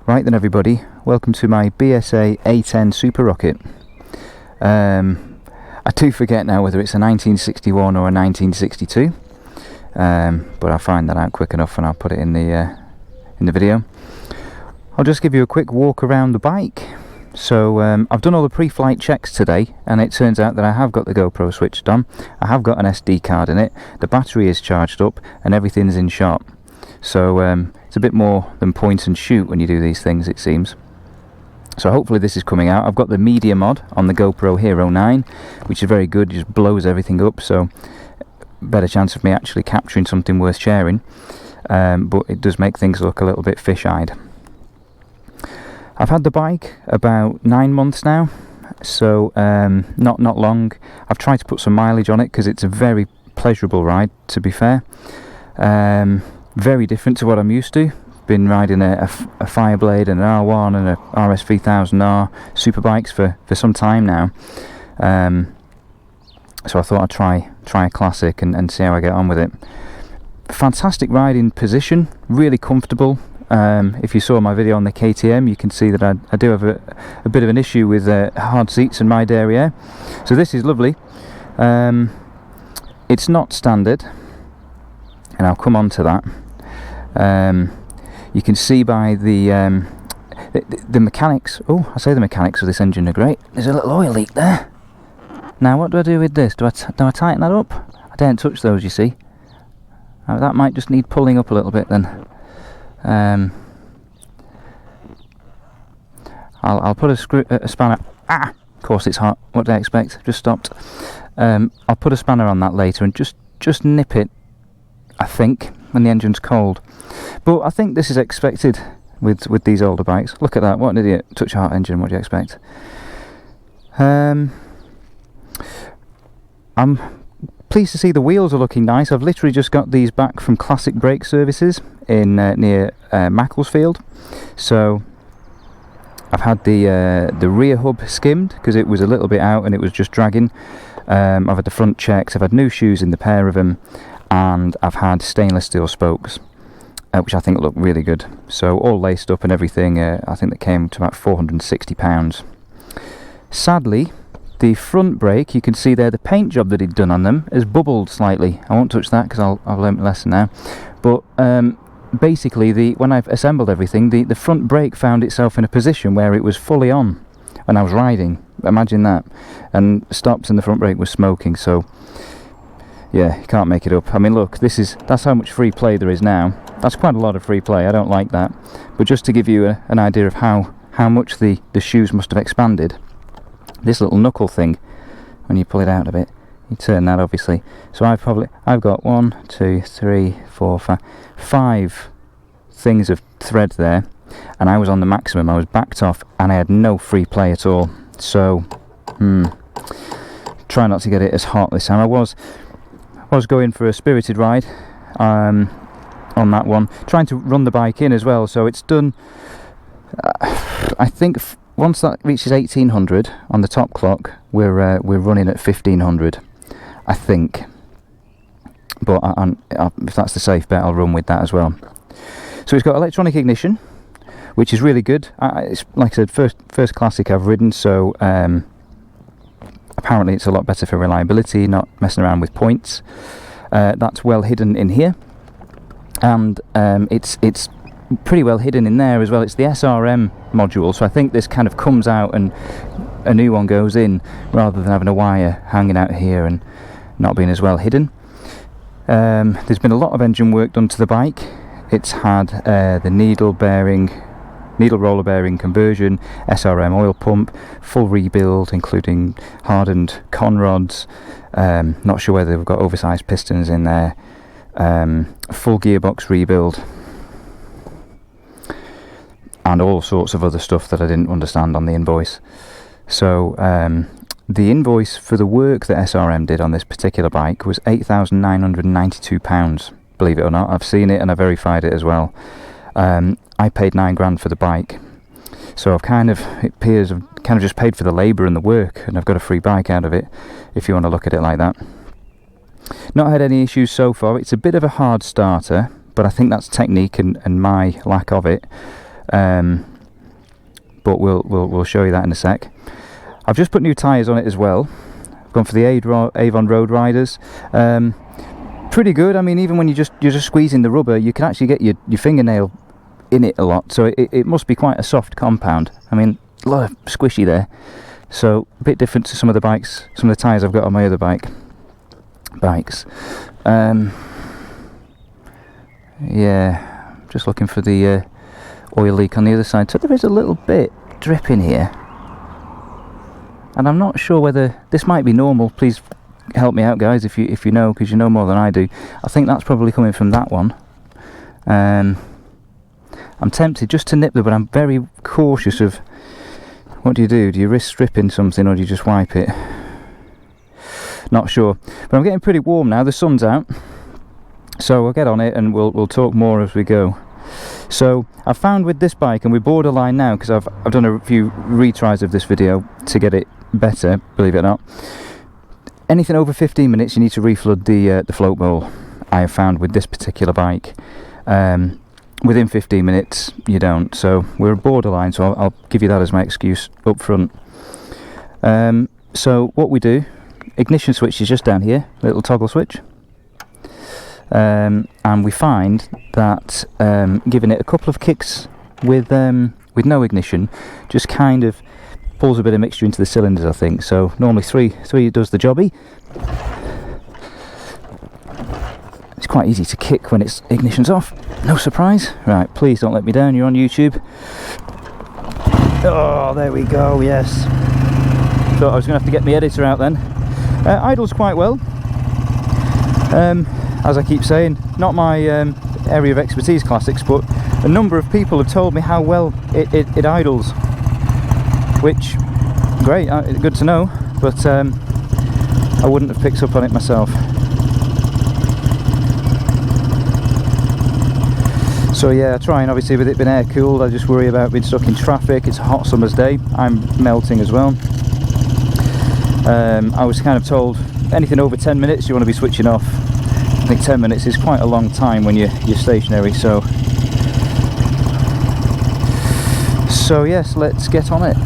Right then everybody, welcome to my BSA A10 Super Rocket. I do forget now whether it's a 1961 or a 1962, but I'll find that out quick enough and I'll put it in the video. I'll just give you a quick walk around the bike. So I've done all the pre-flight checks today, and it turns out that I have got the GoPro switched on. I have got an SD card in it, the battery is charged up, and everything's in shot. So it's a bit more than point and shoot when you do these things, it seems. So hopefully this is coming out. I've got the media mod on the GoPro Hero 9, which is very good, just blows everything up, so better chance of me actually capturing something worth sharing. But it does make things look a little bit fish-eyed. I've had the bike about 9 months now, so not long. I've tried to put some mileage on it because it's a very pleasurable ride, to be fair. Very different to what I'm used to. Been riding a Fireblade and an R1 and a RS3000R super bikes for some time now. So I thought I'd try a classic and see how I get on with it. Fantastic riding position, really comfortable. If you saw my video on the KTM, you can see that I do have a bit of an issue with hard seats and my derriere. So this is lovely. It's not standard, and I'll come on to that. You can see by the mechanics. Oh, I say the mechanics of this engine are great. There's a little oil leak there. Now what do I do with this? Do I tighten that up? I daren't touch those, you see. That might just need pulling up a little bit then. I'll put a spanner. Ah, of course it's hot. What did I expect? Just stopped. I'll put a spanner on that later and just nip it, I think, when the engine's cold. But I think this is expected with these older bikes. Look at that, what an idiot. Touch a hot engine, what do you expect? I'm pleased to see the wheels are looking nice. I've literally just got these back from Classic Brake Services in near Macclesfield. So I've had the rear hub skimmed because it was a little bit out and it was just dragging. I've had the front checks, I've had new shoes in the pair of them, and I've had stainless steel spokes, which I think look really good. So all laced up and everything. I think that came to about £460. Sadly, the front brake, you can see there the paint job that he'd done on them has bubbled slightly. I won't touch that because I've learnt my lesson now. But basically, when I've assembled everything, the front brake found itself in a position where it was fully on when I was riding. Imagine that. And stopped and the front brake was smoking, so yeah, you can't make it up. I mean, look, that's how much free play there is now. That's quite a lot of free play. I don't like that. But just to give you an idea of how much the shoes must have expanded, this little knuckle thing, when you pull it out a bit, you turn that obviously. So I've got 1, 2, 3, 4, 5 things of thread there, and I was on the maximum. I was backed off and I had no free play at all. So try not to get it as hot this time. I was going for a spirited ride on that one, trying to run the bike in as well. So it's done. I think once that reaches 1800 on the top clock, we're running at 1500, I think. But if that's the safe bet, I'll run with that as well. So it's got electronic ignition, which is really good. It's, like I said, first classic I've ridden, so apparently it's a lot better for reliability, not messing around with points. That's well hidden in here, and it's pretty well hidden in there as well. It's the SRM module, so I think this kind of comes out and a new one goes in, rather than having a wire hanging out here and not being as well hidden. There's been a lot of engine work done to the bike. It's had the needle roller bearing conversion, SRM oil pump, full rebuild including hardened con rods. Not sure whether they've got oversized pistons in there. Full gearbox rebuild, and all sorts of other stuff that I didn't understand on the invoice. So the invoice for the work that SRM did on this particular bike was £8,992, believe it or not. I've seen it and I verified it as well. I paid £9 for the bike, so it appears I've kind of just paid for the labour and the work, and I've got a free bike out of it, if you want to look at it like that. Not had any issues so far. It's a bit of a hard starter, but I think that's technique and my lack of it. but we'll show you that in a sec. I've just put new tyres on it as well. I've gone for the Avon Road Riders. Pretty good. I mean, even when you're just squeezing the rubber, you can actually get your fingernail in it a lot, so it must be quite a soft compound. I mean, a lot of squishy there, so a bit different to some of the tyres I've got on my other bikes. Yeah, just looking for the oil leak on the other side. So there is a little bit dripping here, and I'm not sure whether this might be normal. Please help me out, guys, if you know, because you know more than I do. I think that's probably coming from that one. I'm tempted just to nip there, but I'm very cautious of what do. Do you risk stripping something, or do you just wipe it? Not sure. But I'm getting pretty warm now. The sun's out, so we'll get on it and we'll talk more as we go. So I found with this bike, and we're borderline now because I've done a few retries of this video to get it better, believe it or not. Anything over 15 minutes you need to reflood the float bowl. I have found with this particular bike. Within 15 minutes you don't, so we're borderline, so I'll give you that as my excuse up front. So what we do, ignition switch is just down here, little toggle switch, and we find that giving it a couple of kicks with no ignition just kind of pulls a bit of mixture into the cylinders, I think. So normally three does the jobby. It's quite easy to kick when its ignition's off, no surprise. Right, please don't let me down, you're on YouTube. Oh, there we go, yes. Thought I was going to have to get my editor out then. Idles quite well. As I keep saying, not my area of expertise, classics, but a number of people have told me how well it idles. Which, great, good to know, but I wouldn't have picked up on it myself. So yeah, I try, and obviously with it being air cooled, I just worry about being stuck in traffic. It's a hot summer's day, I'm melting as well. I was kind of told anything over 10 minutes you want to be switching off. I think 10 minutes is quite a long time when you're stationary, so yes, let's get on it.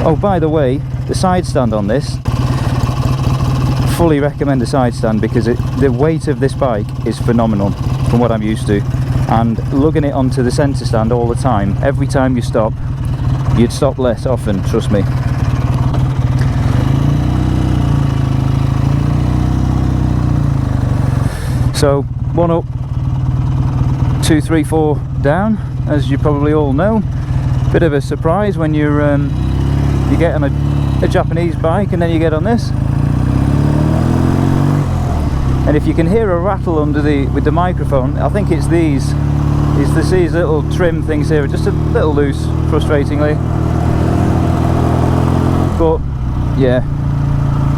Oh, by the way, the side stand on this, fully recommend the side stand, because the weight of this bike is phenomenal from what I'm used to, and lugging it onto the centre stand all the time, every time you stop, you'd stop less often, trust me. So 1 up, 2, 3, 4 down, as you probably all know. Bit of a surprise when you get on a Japanese bike and then you get on this. And if you can hear a rattle with the microphone, I think it's these little trim things here are just a little loose, frustratingly. But yeah,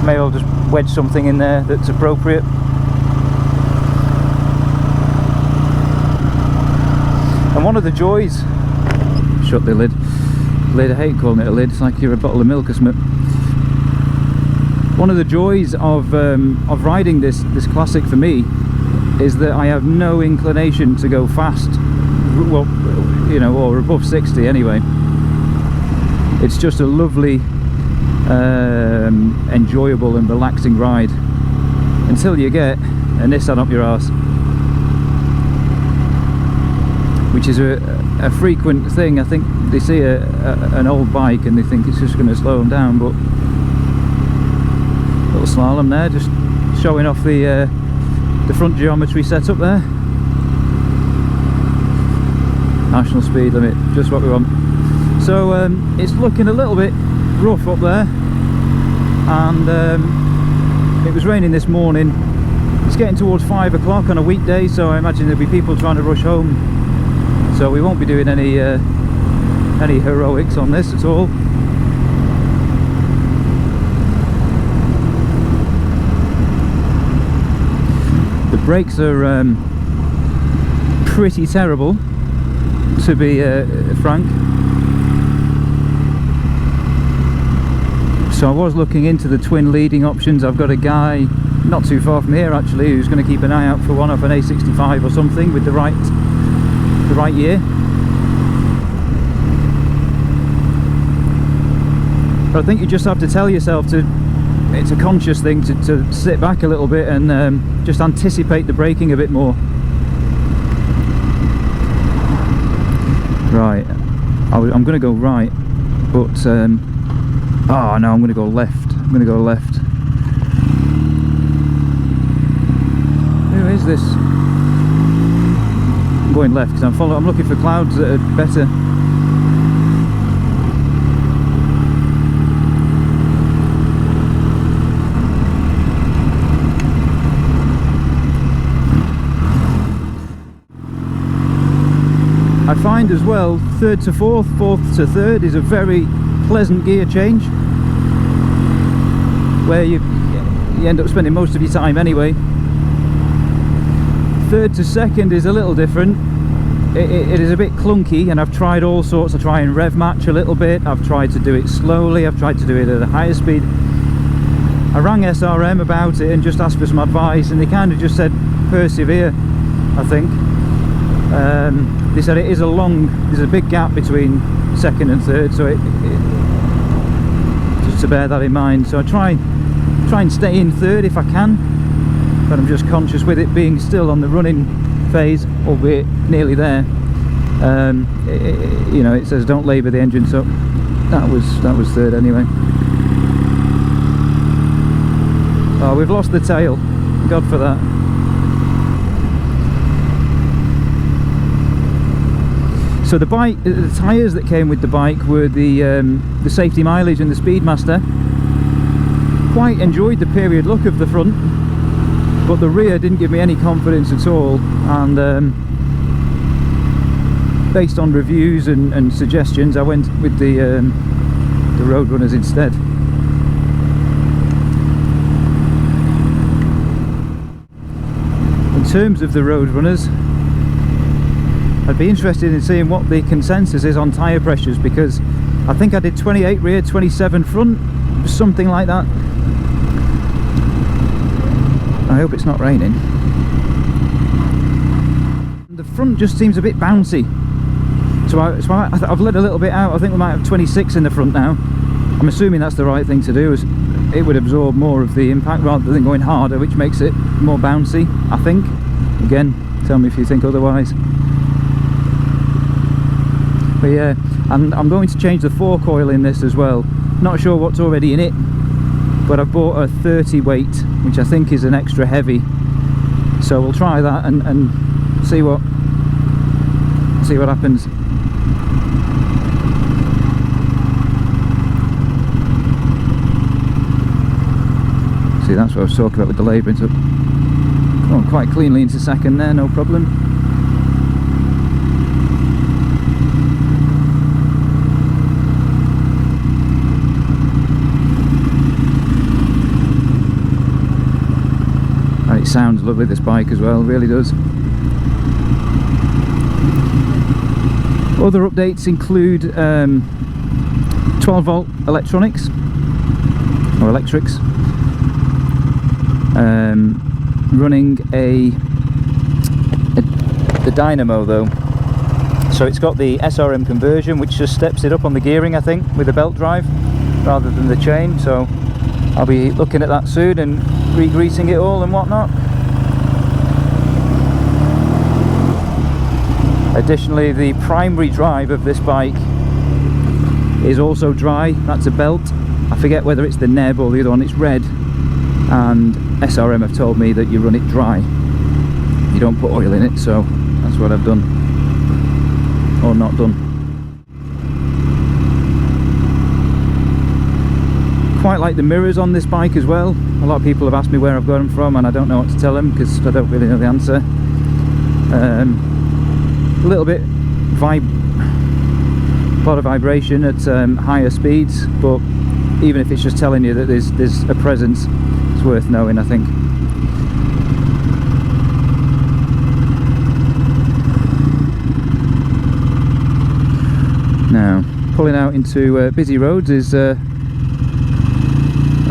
may well just wedge something in there that's appropriate. And one of the joys, shut the lid, I hate calling it a lid, it's like you're a bottle of milk or something. One of the joys of riding this classic for me is that I have no inclination to go fast, well, you know, or above 60 anyway. It's just a lovely, enjoyable and relaxing ride until you get a Nissan up your arse, which is a frequent thing. I think they see an old bike and they think it's just going to slow them down, but little slalom there, just showing off the front geometry set up there. National speed limit, just what we want. So it's looking a little bit rough up there, and it was raining this morning. It's getting towards 5 o'clock on a weekday, so I imagine there'll be people trying to rush home, so we won't be doing any heroics on this at all. The brakes are pretty terrible, to be frank. So I was looking into the twin leading options. I've got a guy not too far from here actually who's going to keep an eye out for one off an A65 or something with the right right year. But I think you just have to tell yourself to, it's a conscious thing to sit back a little bit and just anticipate the braking a bit more. Right, I'm going to go right, but oh no, I'm going to go left. I'm going to go left. Who is this? I'm going left because I'm looking for clouds that are better. I find as well, third to fourth, fourth to third is a very pleasant gear change, where you end up spending most of your time anyway. Third to second is a little different. It is a bit clunky, and I've tried all sorts. I try and rev match a little bit, I've tried to do it slowly, I've tried to do it at a higher speed. I rang SRM about it and just asked for some advice, and they kind of just said persevere, I think. They said there's a big gap between second and third, so just to bear that in mind. So I try and stay in third if I can, but I'm just conscious with it being still on the running phase, albeit nearly there. You know, it says don't labour the engine, so that was third anyway. Oh, we've lost the tail, God for that. So the bike, the tyres that came with the bike were the safety mileage and the Speedmaster. Quite enjoyed the period look of the front, but the rear didn't give me any confidence at all, and based on reviews and suggestions, I went with the Roadrunners instead. In terms of the Roadrunners, I'd be interested in seeing what the consensus is on tyre pressures, because I think I did 28 rear, 27 front, something like that. I hope it's not raining. The front just seems a bit bouncy, so I've let a little bit out. I think we might have 26 in the front now. I'm assuming that's the right thing to do, as it would absorb more of the impact rather than going harder, which makes it more bouncy, I think. Again, tell me if you think otherwise. But yeah, and I'm going to change the forecoil in this as well. Not sure what's already in it, but I've bought a 30 weight, which I think is an extra heavy. So we'll try that and see what happens. See, that's what I was talking about with the labouring. So going quite cleanly into second there, no problem. It sounds lovely, this bike as well, really does. Other updates include 12 volt electronics or electrics, running the dynamo though, so it's got the SRM conversion, which just steps it up on the gearing, I think, with a belt drive rather than the chain. So I'll be looking at that soon and re-greasing it all and whatnot. Additionally, the primary drive of this bike is also dry. That's a belt. I forget whether it's the neb or the other one. It's red, and SRM have told me that you run it dry, you don't put oil in it, so that's what I've done, or not done. Quite like the mirrors on this bike as well. A lot of people have asked me where I've got them from, and I don't know what to tell them because I don't really know the answer. A little bit a lot of vibration at higher speeds, but even if it's just telling you that there's a presence, it's worth knowing, I think. Now, pulling out into busy roads is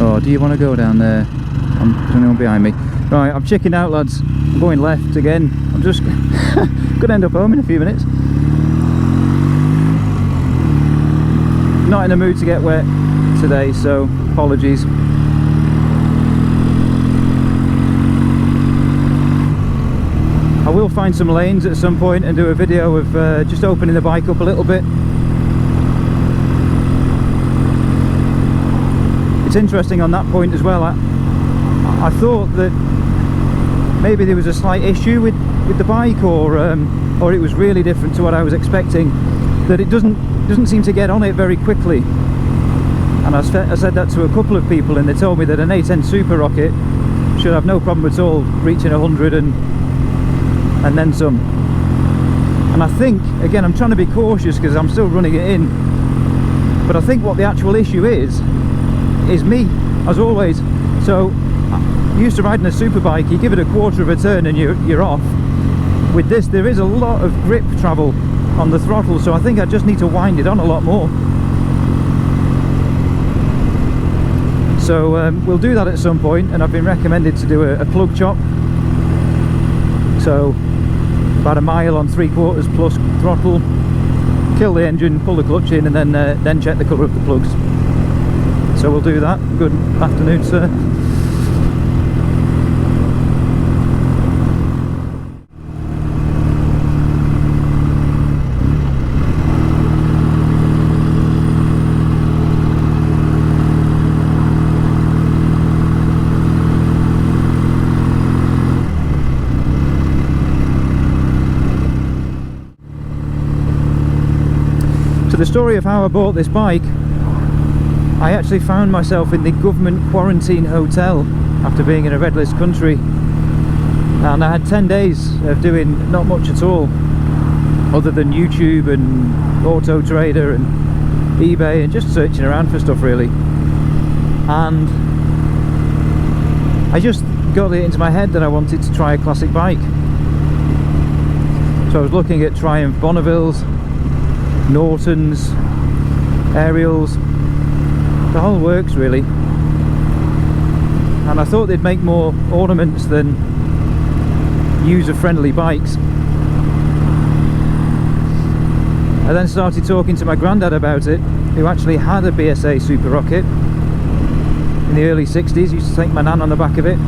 oh, do you want to go down there? There's anyone behind me. Right, I'm checking out, lads. I'm going left again. I'm just going to end up home in a few minutes. not in the mood to get wet today, so apologies. I will find some lanes at some point and do a video of just opening the bike up a little bit. It's interesting on that point as well. I thought that maybe there was a slight issue with the bike, or it was really different to what I was expecting, that it doesn't seem to get on it very quickly. And I said that to a couple of people, and they told me that an A10 Super Rocket should have no problem at all reaching 100 and then some. And I think, again, I'm trying to be cautious because I'm still running it in, but I think what the actual issue is me, as always. So used to riding a super bike, you give it a quarter of a turn and you're off. With this, there is a lot of grip travel on the throttle, so I think I just need to wind it on a lot more. So we'll do that at some point, and I've been recommended to do a plug chop, so about a mile on 3/4 plus throttle, kill the engine, pull the clutch in, and then check the colour of the plugs. So we'll do that. Good afternoon, sir. So the story of how I bought this bike: I actually found myself in the government quarantine hotel after being in a red list country, and I had 10 days of doing not much at all other than YouTube and Auto Trader and eBay and just searching around for stuff really. And I just got it into my head that I wanted to try a classic bike. So I was looking at Triumph Bonnevilles, Nortons, Ariels, the whole works really, and I thought they'd make more ornaments than user-friendly bikes. I then started talking to my granddad about it, who actually had a BSA Super Rocket in the early 60s, used to take my nan on the back of it.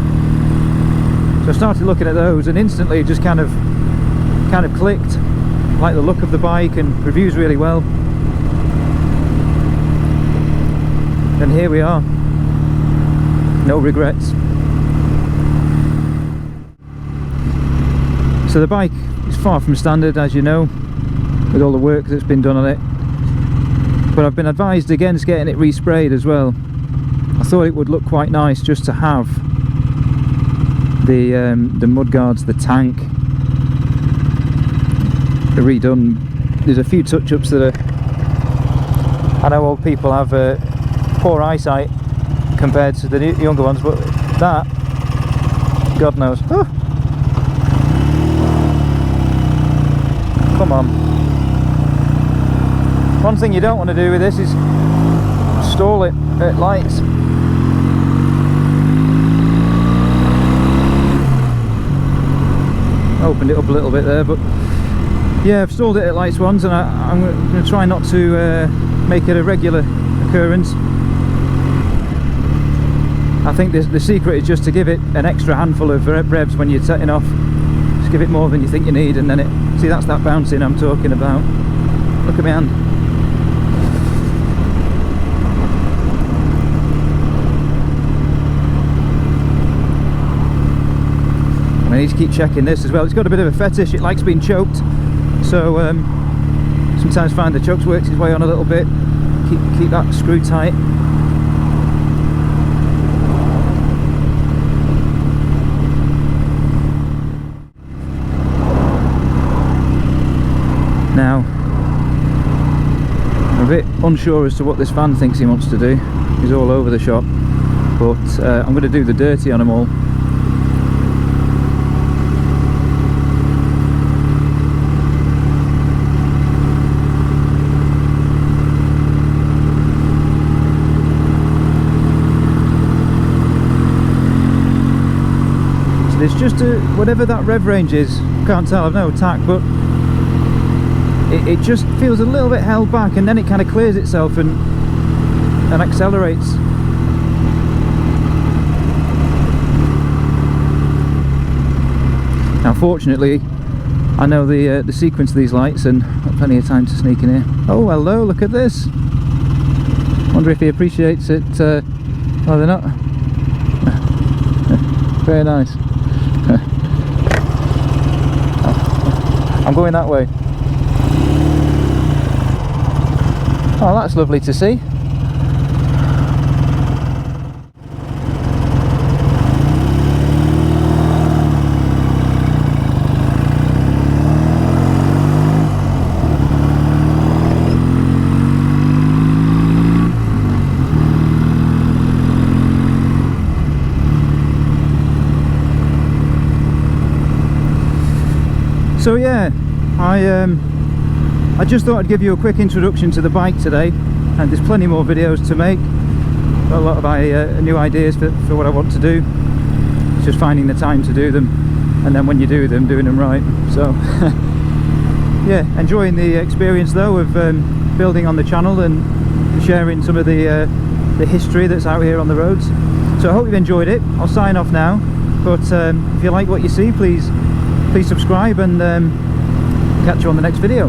So I started looking at those, and instantly it just kind of clicked. Like the look of the bike, and reviews really well. And here we are, no regrets. So the bike is far from standard, as you know, with all the work that's been done on it, but I've been advised against getting it resprayed as well. I thought it would look quite nice just to have the mudguards, the tank redone. There's a few touch-ups that I know old people have poor eyesight compared to the younger ones, but that, God knows. Oh. Come on. One thing you don't want to do with this is stall it at lights. Opened it up a little bit there, but yeah, I've stalled it at lights once, and I'm going to try not to make it a regular occurrence. I think the secret is just to give it an extra handful of revs when you're setting off. Just give it more than you think you need, and then see, that's that bouncing I'm talking about. Look at my hand. I need to keep checking this as well. It's got a bit of a fetish, it likes being choked, so sometimes find the chokes works its way on a little bit. Keep that screw tight. Now, I'm a bit unsure as to what this fan thinks he wants to do. He's all over the shop, but I'm going to do the dirty on them all. There's just whatever that rev range is, can't tell, I've no tack, but it just feels a little bit held back, and then it kind of clears itself, and and accelerates. Now fortunately I know the sequence of these lights and got plenty of time to sneak in here. Oh hello, look at this. Wonder if he appreciates it. Oh, they're not. Very nice. I'm going that way. Oh, that's lovely to see. So yeah, I just thought I'd give you a quick introduction to the bike today, and there's plenty more videos to make. Got a lot of new ideas for what I want to do. It's just finding the time to do them, and then when you do them, doing them right. So yeah, enjoying the experience though of building on the channel and sharing some of the history that's out here on the roads. So I hope you've enjoyed it. I'll sign off now, but if you like what you see, please subscribe, and catch you on the next video.